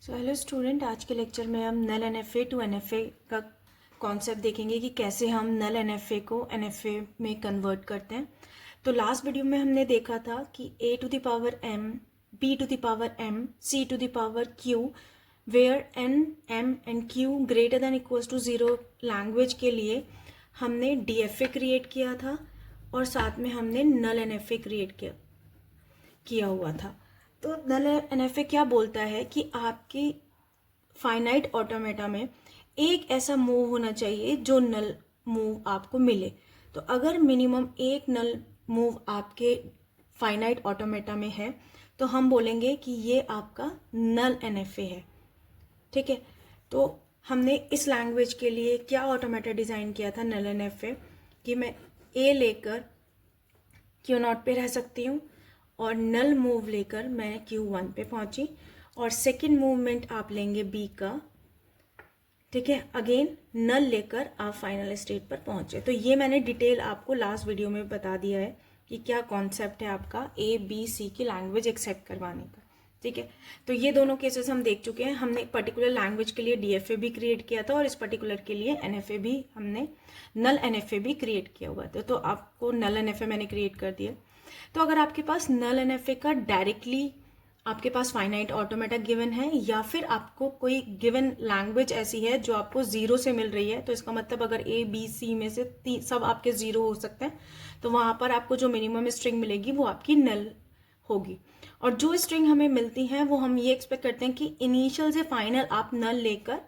So hello student, आज के lecture में हम नल एनएफए टू एनएफए का कॉन्सेप्ट देखेंगे कि कैसे हम नल एनएफए को एनएफए में कन्वर्ट करते हैं। तो लास्ट वीडियो में हमने देखा था कि a to the power m, b to the power m, c to the power q, where n, m and q greater than equals to 0 language के लिए हमने डीएफए क्रिएट किया था और साथ में हमने नल एनएफए क्रिएट किया हुआ था। तो नल एनएफए क्या बोलता है कि आपकी फाइनाइट ऑटोमेटा में एक ऐसा मूव होना चाहिए जो नल मूव आपको मिले। तो अगर मिनिमम एक नल मूव आपके फाइनाइट ऑटोमेटा में है तो हम बोलेंगे कि ये आपका नल एनएफए है। ठीक है, तो हमने इस लैंग्वेज के लिए क्या ऑटोमेटा डिज़ाइन किया था नल एनएफए कि मैं ए लेकर क्यू नॉट पे रह सकती हूँ और नल मूव लेकर मैं Q1 पे पहुंची और सेकंड मूवमेंट आप लेंगे B का। ठीक है, अगेन नल लेकर आप फाइनल स्टेट पर पहुंचे। तो ये मैंने डिटेल आपको लास्ट वीडियो में बता दिया है कि क्या कॉन्सेप्ट है आपका ABC की लैंग्वेज एक्सेप्ट करवाने का। ठीक है, तो ये दोनों केसेस हम देख चुके हैं। हमने एक पर्टिकुलर लैंग्वेज के लिए डीएफए भी क्रिएट किया था और इस पर्टिकुलर के लिए एनएफए भी हमने नल एनएफए भी क्रिएट किया हुआ था। तो आपको नल एनएफए मैंने क्रिएट कर दिया। तो अगर आपके पास नल एनएफए का डायरेक्टली आपके पास फाइनाइट ऑटोमेटा गिवन है या फिर आपको कोई गिवन लैंग्वेज ऐसी है जो आपको जीरो से मिल रही है, तो इसका मतलब अगर ए बी सी में से सब आपके जीरो हो सकते हैं, तो वहां पर आपको जो मिनिमम स्ट्रिंग मिलेगी वो आपकी नल होगी। और जो स्ट्रिंग हमें मिलती हैं वो हम ये एक्सपेक्ट करते हैं कि इनिशियल से फाइनल आप नल लेकर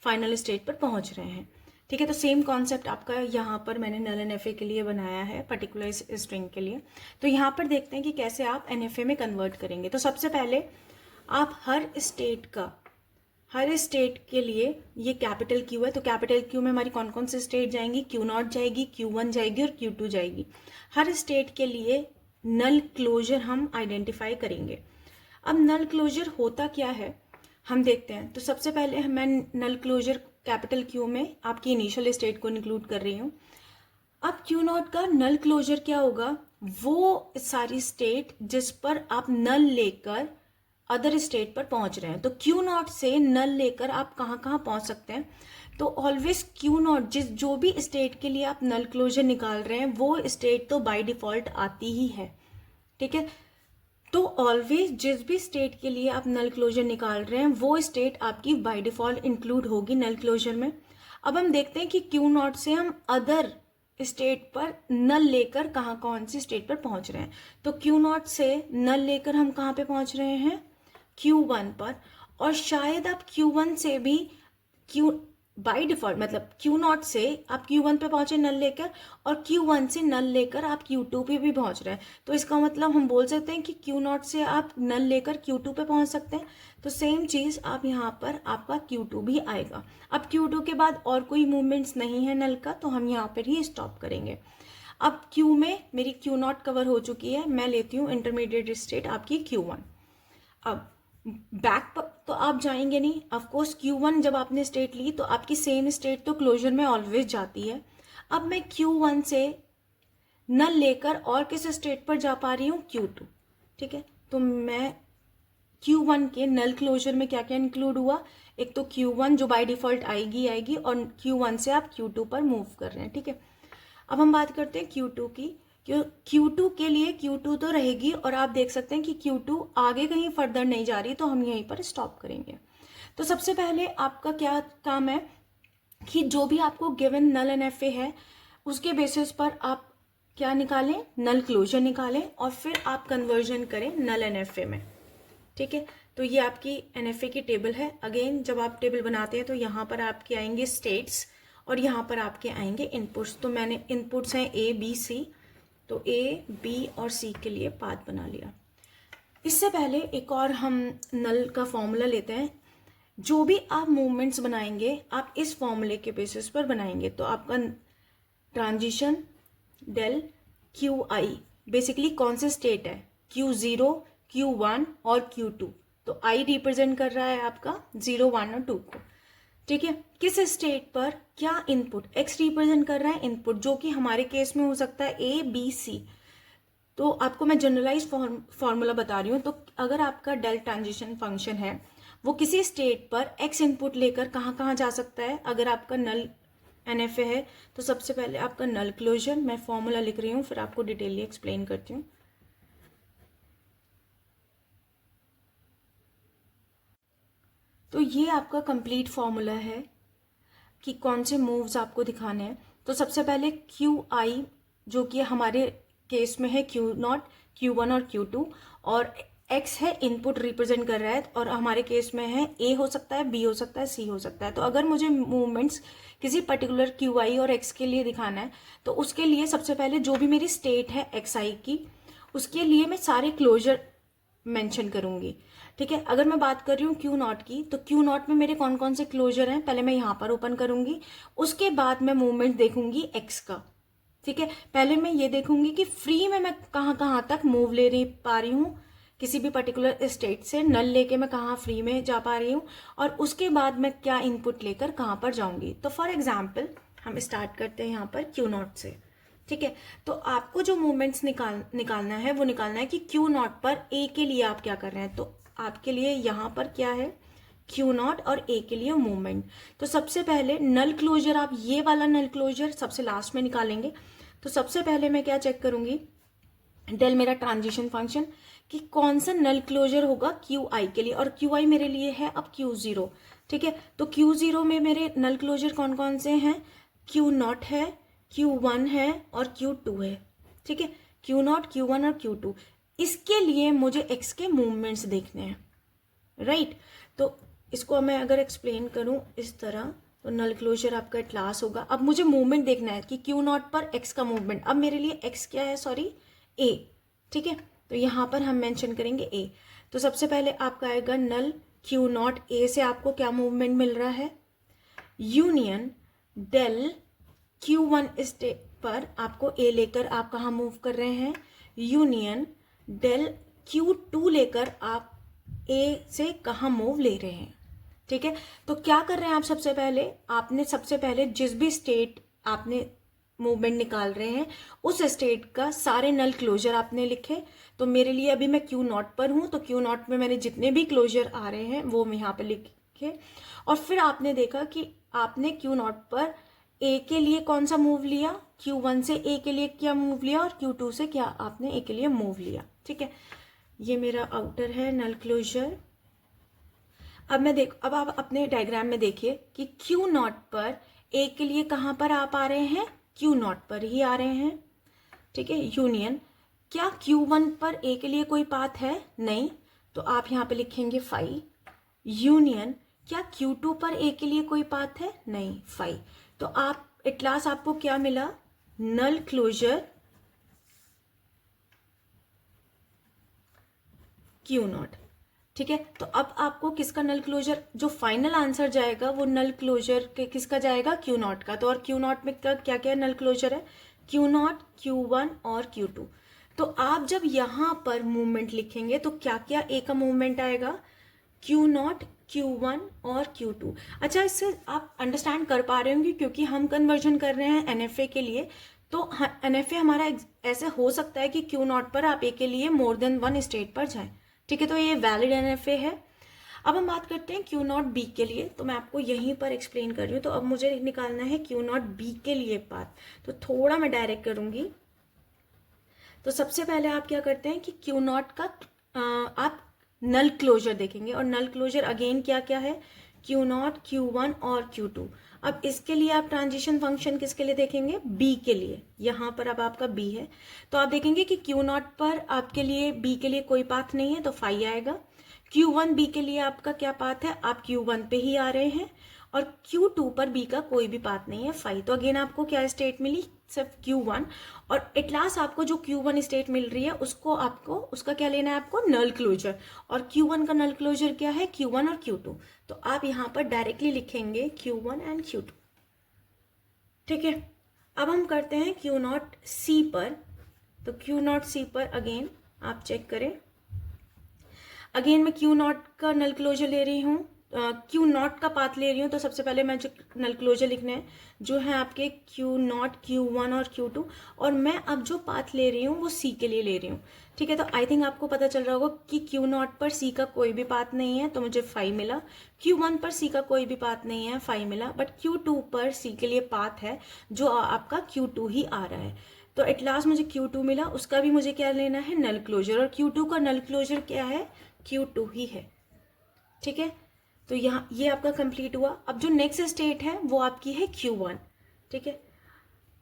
फाइनल स्टेट पर पहुंच रहे हैं। ठीक है, तो सेम कॉन्सेप्ट आपका यहाँ पर मैंने नल एनएफए के लिए बनाया है पर्टिकुलर स्ट्रिंग के लिए। तो यहाँ पर देखते हैं कि कैसे आप एनएफए में कन्वर्ट करेंगे। तो सबसे पहले आप हर स्टेट के लिए ये कैपिटल क्यू है, तो कैपिटल क्यू में हमारी कौन कौन सी स्टेट जाएंगी, Q0 जाएगी, Q1 जाएगी और Q2 जाएगी। हर स्टेट के लिए नल क्लोजर हम आइडेंटिफाई करेंगे। अब नल क्लोजर होता क्या है हम देखते हैं। तो सबसे पहले मैं नल क्लोजर कैपिटल क्यू में आपकी इनिशियल स्टेट को इंक्लूड कर रही हूँ। अब Q0 का नल क्लोजर क्या होगा, वो सारी स्टेट जिस पर आप नल लेकर अदर स्टेट पर पहुंच रहे हैं। तो Q0 से नल लेकर आप कहाँ कहाँ पहुंच सकते हैं। तो ऑलवेज Q0 जो भी स्टेट के लिए आप नल क्लोजर निकाल रहे हैं वो स्टेट तो बाय डिफॉल्ट आती ही है। ठीक है, तो ऑलवेज जिस भी स्टेट के लिए आप नल क्लोजर निकाल रहे हैं वो स्टेट आपकी बाय डिफॉल्ट इंक्लूड होगी नल क्लोजर में। अब हम देखते हैं कि Q0 से हम अदर स्टेट पर नल लेकर कहाँ कौन सी स्टेट पर पहुंच रहे हैं। तो Q0 से नल लेकर हम कहाँ पे पहुंच रहे हैं, Q1 पर। और शायद आप Q1 से भी बाई डिफॉल्ट मतलब Q0 से आप Q1 पे पहुंचे नल लेकर और Q1 से नल लेकर आप Q2 पे भी पहुंच रहे हैं। तो इसका मतलब हम बोल सकते हैं कि Q0 से आप नल लेकर Q2 पे पहुंच सकते हैं। तो सेम चीज़ आप यहाँ पर आपका Q2 भी आएगा। अब Q2 के बाद और कोई मूवमेंट्स नहीं है नल का, तो हम यहाँ पर ही स्टॉप करेंगे। अब Q में मेरी Q0 कवर हो चुकी है, मैं लेती हूँ इंटरमीडिएट स्टेट आपकी Q1। अब बैक पर तो आप जाएंगे नहीं, ऑफकोर्स Q1 जब आपने स्टेट ली तो आपकी सेम स्टेट तो क्लोजर में ऑलवेज जाती है। अब मैं Q1 से नल लेकर और किस स्टेट पर जा पा रही हूँ, Q2। ठीक है, तो मैं Q1 के नल क्लोजर में क्या क्या इंक्लूड हुआ, एक तो Q1 जो बाय डिफॉल्ट आएगी और Q1 से आप Q2 पर मूव कर रहे हैं। ठीक है, अब हम बात करते हैं Q2 की। Q2 के लिए Q2 तो रहेगी और आप देख सकते हैं कि Q2 आगे कहीं फर्दर नहीं जा रही, तो हम यहीं पर स्टॉप करेंगे। तो सबसे पहले आपका क्या काम है कि जो भी आपको गिवन नल एनएफए है उसके बेसिस पर आप क्या निकालें, नल क्लोजर निकालें और फिर आप कन्वर्जन करें नल एनएफए में। ठीक है, तो ये आपकी एनएफए की टेबल है। अगेन जब आप टेबल बनाते हैं तो यहाँ पर आपके आएंगे स्टेट्स और यहाँ पर आपके आएंगे इनपुट्स। तो मैंने इनपुट्स हैं A B C, तो A B और C के लिए पाथ बना लिया। इससे पहले एक और हम नल का फॉर्मूला लेते हैं। जो भी आप मूवमेंट्स बनाएंगे आप इस फॉर्मूले के बेसिस पर बनाएंगे। तो आपका ट्रांजिशन डेल QI बेसिकली कौन से स्टेट है, Q0, Q1 और Q2। तो I रिप्रेजेंट कर रहा है आपका 0, 1 और 2 को। ठीक है, किस स्टेट पर क्या इनपुट, X रिप्रेजेंट कर रहा है इनपुट, जो कि हमारे केस में हो सकता है A B C। तो आपको मैं जनरलाइज फॉर्मूला बता रही हूँ। तो अगर आपका डेल ट्रांजिशन फंक्शन है वो किसी स्टेट पर एक्स इनपुट लेकर कहाँ कहाँ जा सकता है, अगर आपका नल NFA है तो सबसे पहले आपका नल क्लोजर, मैं फॉर्मूला लिख रही हूँ फिर आपको डिटेलली एक्सप्लेन करती हूँ। तो ये आपका कंप्लीट फॉर्मूला है कि कौन से मूव्स आपको दिखाने हैं। तो सबसे पहले QI जो कि हमारे केस में है Q0, Q1 और Q2, और X है इनपुट रिप्रेजेंट कर रहा है, और हमारे केस में है A हो सकता है, B हो सकता है, C हो सकता है। तो अगर मुझे मूवमेंट्स किसी पर्टिकुलर QI और X के लिए दिखाना है तो उसके लिए सबसे पहले जो भी मेरी स्टेट है XI की, उसके लिए मैं सारे क्लोजर मेंशन करूंगी। ठीक है, अगर मैं बात कर रही हूँ Q0 की, तो Q0 में मेरे कौन कौन से क्लोजर हैं पहले मैं यहाँ पर ओपन करूंगी, उसके बाद मैं मूवमेंट देखूंगी X का। ठीक है, पहले मैं ये देखूंगी कि फ्री में मैं कहाँ कहाँ तक मूव ले रही पा रही हूँ, किसी भी पर्टिकुलर स्टेट से नल लेके मैं कहाँ फ्री में जा पा रही हूँ, और उसके बाद मैं क्या इनपुट लेकर कहाँ पर जाऊंगी। तो फॉर एग्जाम्पल हम स्टार्ट करते हैं यहाँ पर Q0 से। ठीक है, तो आपको जो मूवमेंट्स निकालना है वो निकालना है कि Q0 पर A के लिए आप क्या कर रहे हैं। तो आपके लिए यहाँ पर क्या है, Q0 और A के लिए मूवमेंट। तो सबसे पहले नल क्लोजर, आप ये वाला नल क्लोजर सबसे लास्ट में निकालेंगे। तो सबसे पहले मैं क्या चेक करूंगी, डेल मेरा ट्रांजिशन फंक्शन, कि कौन सा नल क्लोजर होगा QI के लिए, और QI मेरे लिए है अब Q0। ठीक है, तो Q0 में मेरे नल क्लोजर कौन कौन से हैं, Q0 है, Q1 है और Q2 है। ठीक है, Q0, Q1 और Q2, इसके लिए मुझे X के मूवमेंट्स देखने हैं, राइट। तो इसको मैं अगर एक्सप्लेन करूं इस तरह, तो नल क्लोजर आपका क्लास होगा। अब मुझे मूवमेंट देखना है कि Q0 पर X का मूवमेंट, अब मेरे लिए X क्या है, सॉरी A। ठीक है, तो यहाँ पर हम मेंशन करेंगे A। तो सबसे पहले आपका आएगा नल Q0 A से आपको क्या मूवमेंट मिल रहा है, यूनियन डेल Q1 स्टेट पर आपको A लेकर आप कहाँ मूव कर रहे हैं, यूनियन डेल Q2 लेकर आप A से कहाँ मूव ले रहे हैं। ठीक है, तो क्या कर रहे हैं आप, सबसे पहले आपने सबसे पहले जिस भी स्टेट आपने मूवमेंट निकाल रहे हैं उस स्टेट का सारे नल क्लोजर आपने लिखे। तो मेरे लिए अभी मैं Q0 पर हूं, तो Q0 में मैंने जितने भी क्लोजर आ रहे हैं वो मैं यहाँ पे लिखे, और फिर आपने देखा कि आपने Q0 पर A के लिए कौन सा मूव लिया, Q1 से A के लिए क्या मूव लिया, और Q2 से क्या आपने A के लिए मूव लिया। ठीक है, ये मेरा आउटर है नल क्लोजर। अब आप अपने डायग्राम में देखिए कि Q0 पर A के लिए कहाँ पर आप आ रहे हैं, Q0 पर ही आ रहे हैं। ठीक है, यूनियन, क्या Q1 पर A के लिए कोई पाथ है, नहीं, तो आप यहाँ पे लिखेंगे फाई। यूनियन, क्या Q2 पर A के लिए कोई पाथ है, नहीं, फाई। तो आप एट लास्ट आपको क्या मिला, नल क्लोजर Q0। ठीक है, तो अब आपको किसका नल क्लोजर, जो फाइनल आंसर जाएगा वो नल क्लोजर के किसका जाएगा, Q0 का। तो और Q0 में क्या क्या नल क्लोजर है, Q0, Q1 और Q2। तो आप जब यहाँ पर मूवमेंट लिखेंगे तो क्या क्या A का मूवमेंट आएगा, Q0, Q1 और Q2। अच्छा, इससे आप अंडरस्टैंड कर पा रहे होंगे क्योंकि हम कन्वर्जन कर रहे हैं NFA के लिए। तो NFA हमारा ऐसे हो सकता है कि Q0 पर आप A के लिए मोर देन वन स्टेट पर जाएं। ठीक है, तो ये वैलिड NFA है। अब हम बात करते हैं Q0 B के लिए, तो मैं आपको यहीं पर एक्सप्लेन कर रही हूँ। तो अब मुझे निकालना है Q0 B के लिए पाथ, तो थोड़ा मैं डायरेक्ट करूंगी। तो सबसे पहले आप क्या करते हैं कि Q0 का आप नल क्लोजर देखेंगे, और नल क्लोजर अगेन क्या क्या है, Q0, Q1 और Q2। अब इसके लिए आप ट्रांजिशन फंक्शन किसके लिए देखेंगे, B के लिए। यहाँ पर अब आपका B है, तो आप देखेंगे कि Q0 पर आपके लिए B के लिए कोई पाथ नहीं है, तो फाई आएगा। Q1 B के लिए आपका क्या पाथ है, आप Q1 पे ही आ रहे हैं, और Q2 पर B का कोई भी पाथ नहीं है, फाई। तो अगेन आपको क्या स्टेट मिली, सिर्फ Q1, और एट लास्ट आपको जो Q1 स्टेट मिल रही है उसको आपको उसका क्या लेना है, आपको नल क्लोजर। और Q1 का नल क्लोजर क्या है, Q1 और Q2। तो आप यहाँ पर डायरेक्टली लिखेंगे Q1 एंड Q2। ठीक है, अब हम करते हैं Q0 C पर। तो Q0 C पर अगेन आप चेक करें, अगेन मैं Q0 का नल क्लोजर ले रही हूँ, क्यू नॉट का पाथ ले रही हूँ तो सबसे पहले मैं जो नल क्लोजर लिखने हैं जो है आपके क्यू नॉट, क्यू वन और क्यू टू, और मैं अब जो पाथ ले रही हूँ वो सी के लिए ले रही हूँ। ठीक है, तो आई थिंक आपको पता चल रहा होगा कि क्यू नॉट पर सी का कोई भी पाथ नहीं है तो मुझे 5 मिला, क्यू वन पर सी का कोई भी पाथ नहीं है 5 मिला, बट क्यू टू पर सी के लिए पाथ है जो आपका क्यू टू ही आ रहा है। तो एट लास्ट मुझे क्यू टू मिला, उसका भी मुझे क्या लेना है, नल क्लोजर, और क्यू टू का नल क्लोजर क्या है, क्यू टू ही है। ठीक है, तो यहाँ ये आपका कंप्लीट हुआ। अब जो नेक्स्ट स्टेट है वो आपकी है Q1। ठीक है,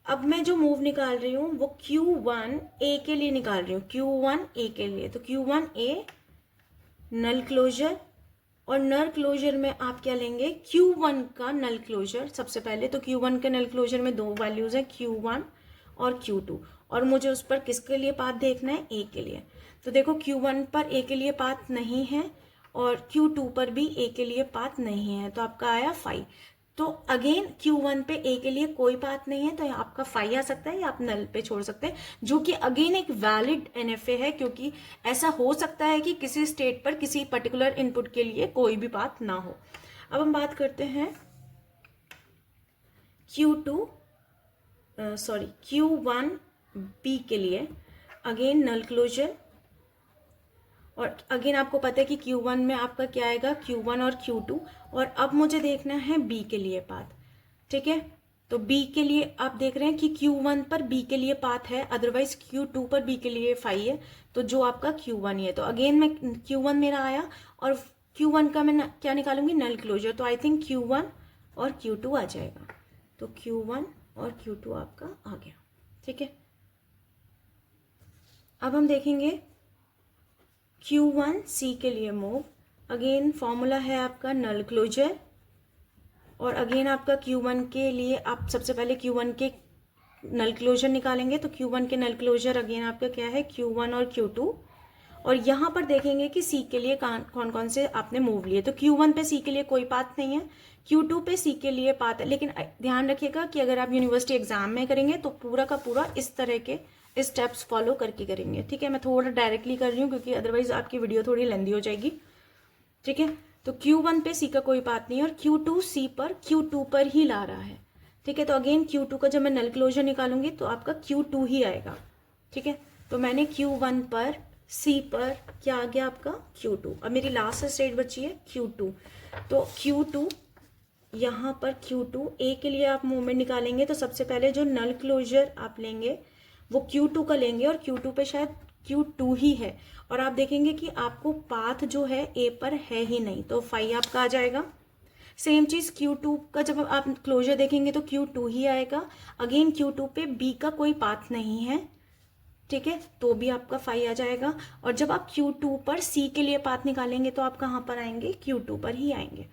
अब मैं जो मूव निकाल रही हूँ वो Q1A के लिए निकाल रही हूँ, Q1A के लिए। तो Q1A नल क्लोजर, और नल क्लोजर में आप क्या लेंगे, Q1 का नल क्लोजर सबसे पहले। तो Q1 के नल क्लोजर में 2 वैल्यूज है, Q1 और Q2, और मुझे उस पर किसके लिए पाथ देखना है, A के लिए। तो देखो Q1 पर A के लिए पाथ नहीं है और Q2 पर भी A के लिए पाथ नहीं है, तो आपका आया 5। तो अगेन Q1 पे A के लिए कोई पाथ नहीं है तो आपका 5 आ सकता है या आप नल पे छोड़ सकते हैं, जो कि अगेन एक वैलिड NFA है, क्योंकि ऐसा हो सकता है कि किसी स्टेट पर किसी पर्टिकुलर इनपुट के लिए कोई भी पाथ ना हो। अब हम बात करते हैं Q1B के लिए। अगेन नल क्लोजर, और अगेन आपको पता है कि Q1 में आपका क्या आएगा, Q1 और Q2, और अब मुझे देखना है B के लिए पाथ। ठीक है, तो B के लिए आप देख रहे हैं कि Q1 पर B के लिए पाथ है, अदरवाइज Q2 पर B के लिए 5 है, तो जो आपका Q1 ही है। तो अगेन मैं Q1 मेरा आया और Q1 का मैं क्या निकालूंगी, नल क्लोजर। तो आई थिंक Q1 और Q2 आ जाएगा, तो Q1 और Q2 आपका आ गया। ठीक है, अब हम देखेंगे Q1C के लिए मूव। अगेन फॉर्मूला है आपका नल क्लोजर, और अगेन आपका Q1 के लिए आप सबसे पहले Q1 के नल क्लोजर निकालेंगे। तो Q1 के नल क्लोजर अगेन आपका क्या है, Q1 और Q2, और यहाँ पर देखेंगे कि C के लिए कौन कौन से आपने मूव लिए। तो Q1 पे C के लिए कोई पाथ नहीं है, Q2 पे C के लिए पाथ है, लेकिन ध्यान रखिएगा कि अगर आप यूनिवर्सिटी एग्जाम में करेंगे तो पूरा का पूरा इस तरह के स्टेप्स फॉलो करके करेंगे। ठीक है, मैं थोड़ा डायरेक्टली कर रही हूँ क्योंकि अदरवाइज आपकी वीडियो थोड़ी लेंदी हो जाएगी। ठीक है, तो Q1 पे C का कोई पाथ नहीं है, और Q2 C पर Q2 पर ही ला रहा है। ठीक है, तो अगेन Q2 का जब मैं नल क्लोजर निकालूंगी तो आपका Q2 ही आएगा। ठीक है, तो मैंने Q1 पर C पर क्या आ गया आपका, Q2। अब मेरी लास्ट स्टेट बची है Q2। तो Q2 यहाँ पर Q2 A के लिए आप मूवमेंट निकालेंगे तो सबसे पहले जो नल क्लोजर आप लेंगे वो Q2 का लेंगे, और Q2 पे शायद Q2 ही है, और आप देखेंगे कि आपको पाथ जो है A पर है ही नहीं, तो 5 आपका आ जाएगा। सेम चीज Q2 का जब आप क्लोजर देखेंगे तो Q2 ही आएगा। अगेन Q2 पे B का कोई पाथ नहीं है, ठीक है, तो भी आपका 5 आ जाएगा। और जब आप Q2 पर C के लिए पाथ निकालेंगे तो आप कहाँ पर आएंगे, Q2 पर ही आएंगे।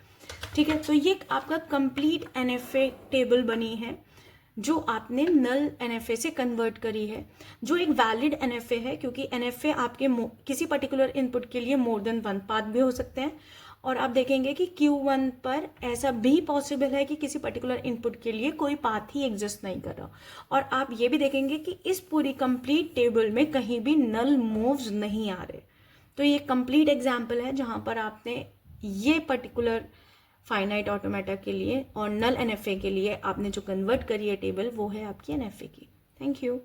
ठीक है, तो ये आपका कंप्लीट NFA टेबल बनी है जो आपने नल NFA से कन्वर्ट करी है, जो एक वैलिड NFA है, क्योंकि NFA आपके किसी पर्टिकुलर इनपुट के लिए मोर देन 1 पाथ भी हो सकते हैं। और आप देखेंगे कि Q1 पर ऐसा भी पॉसिबल है कि किसी पर्टिकुलर इनपुट के लिए कोई पाथ ही एग्जिस्ट नहीं कर रहा। और आप ये भी देखेंगे कि इस पूरी कंप्लीट टेबल में कहीं भी नल मूव्स नहीं आ रहे। तो ये कंप्लीट एग्जाम्पल है जहां पर आपने ये पर्टिकुलर फाइनाइट ऑटोमेटा के लिए और नल NFA के लिए आपने जो कन्वर्ट करी है टेबल, वो है आपकी NFA की। Thank you.